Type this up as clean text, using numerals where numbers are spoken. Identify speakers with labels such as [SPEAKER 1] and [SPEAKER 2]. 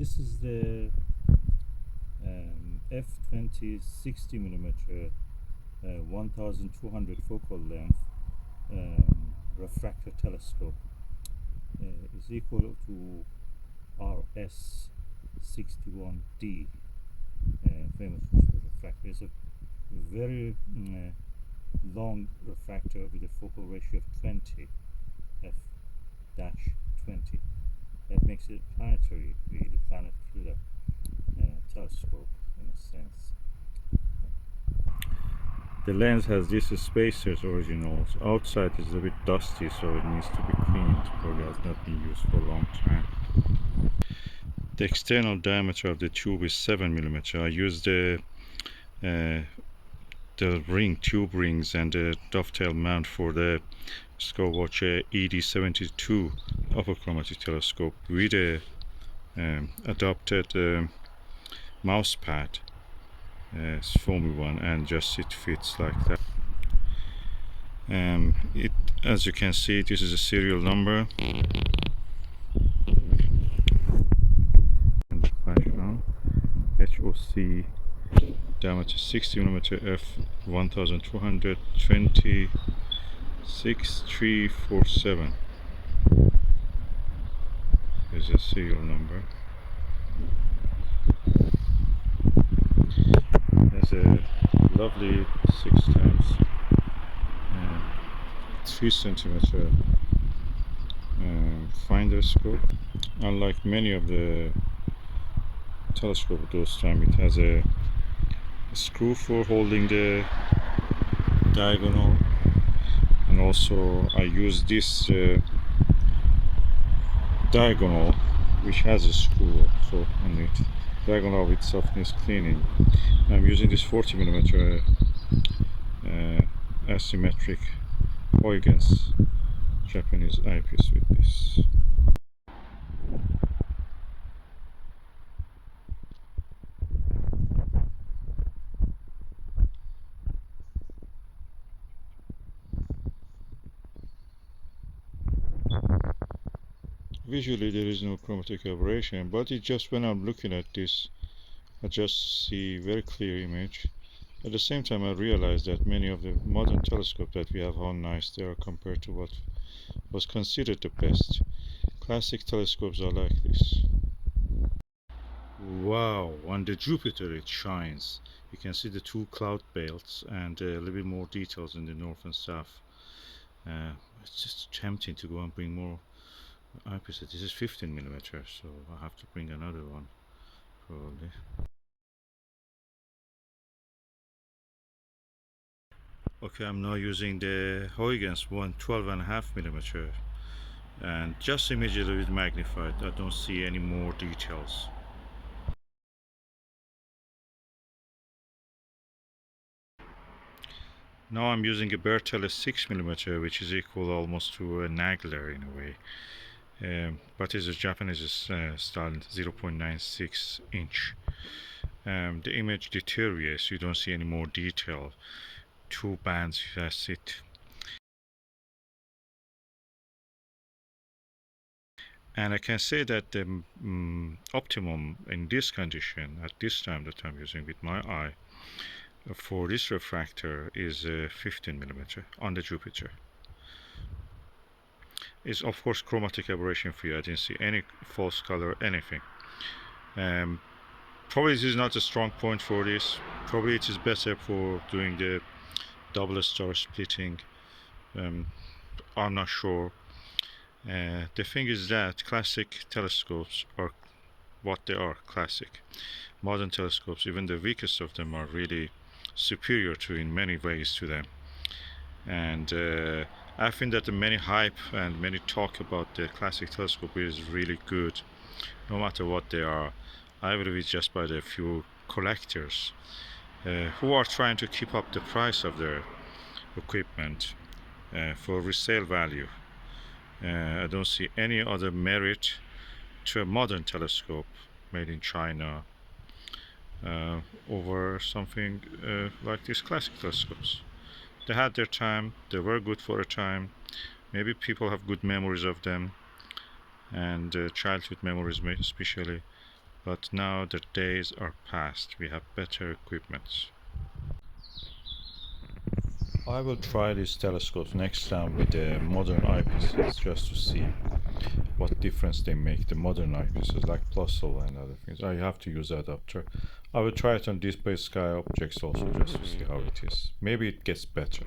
[SPEAKER 1] This is the F20 60mm 1200 focal length refractor telescope. Is equal to RS61-D, famous refractor. It's a very long refractor with a focal ratio of 20 f-20. That makes it planetary, really planet-killer telescope in a sense. The lens has these spacers originals. Outside is a bit dusty, so it needs to be cleaned. Probably has not been used for a long time. The external diameter of the tube is 7mm. I used the tube rings and the dovetail mount for the Skywatcher ED72 Apochromatic telescope with a adopted mouse pad, foamy one, and just it fits like that. As you can see, this is a serial number. And flash on. H.O.C. diameter 60mm f1200 6347 is a serial number. There's a lovely 6x3cm finder scope. Unlike many of the telescope of those time, it has a screw for holding the diagonal, and also I use this diagonal which has a screw also on it. Diagonal itself needs cleaning. I'm using this 40mm asymmetric Huygens Japanese eyepiece with this. Visually there is no chromatic aberration, but it just, when I'm looking at this, I just see very clear image. At the same time, I realize that many of the modern telescopes that we have, how nice they are compared to what was considered the best. Classic telescopes are like this. Wow, on the Jupiter it shines. You can see the two cloud belts and a little bit more details in the north and south. It's just tempting to go and bring more eyepieces. This is 15mm, so I have to bring another one probably. Okay, I'm now using the Huygens 12.5mm, and just immediately with magnified. I don't see any more details. Now I'm using a Bertele 6mm, which is equal almost to a Nagler in a way, but it's a Japanese style 0.96 inch. The image deteriorates, you don't see any more detail. Two bands, that's it. And I can say that the optimum in this condition at this time that I'm using with my eye for this refractor is 15mm on the Jupiter. It's of course chromatic aberration free. I didn't see any false color, anything. Probably this is not a strong point for this. Probably it is better for doing the double star splitting. I'm not sure. The thing is that classic telescopes are what they are, classic. Modern telescopes, even the weakest of them, are really superior to in many ways to them. And I think that the many hype and many talk about the classic telescope is really good, no matter what they are. I believe it's just by the few collectors who are trying to keep up the price of their equipment for resale value. I don't see any other merit to a modern telescope made in China over something like these classic telescopes. They had their time, they were good for a time, maybe people have good memories of them, and childhood memories especially, but now the days are past. We have better equipment. I will try these telescopes next time with the modern eyepieces just to see what difference they make, the modern eyepieces like Plusle and other things. I have to use adapter. I will try it on display sky objects also just to see how it is. Maybe it gets better.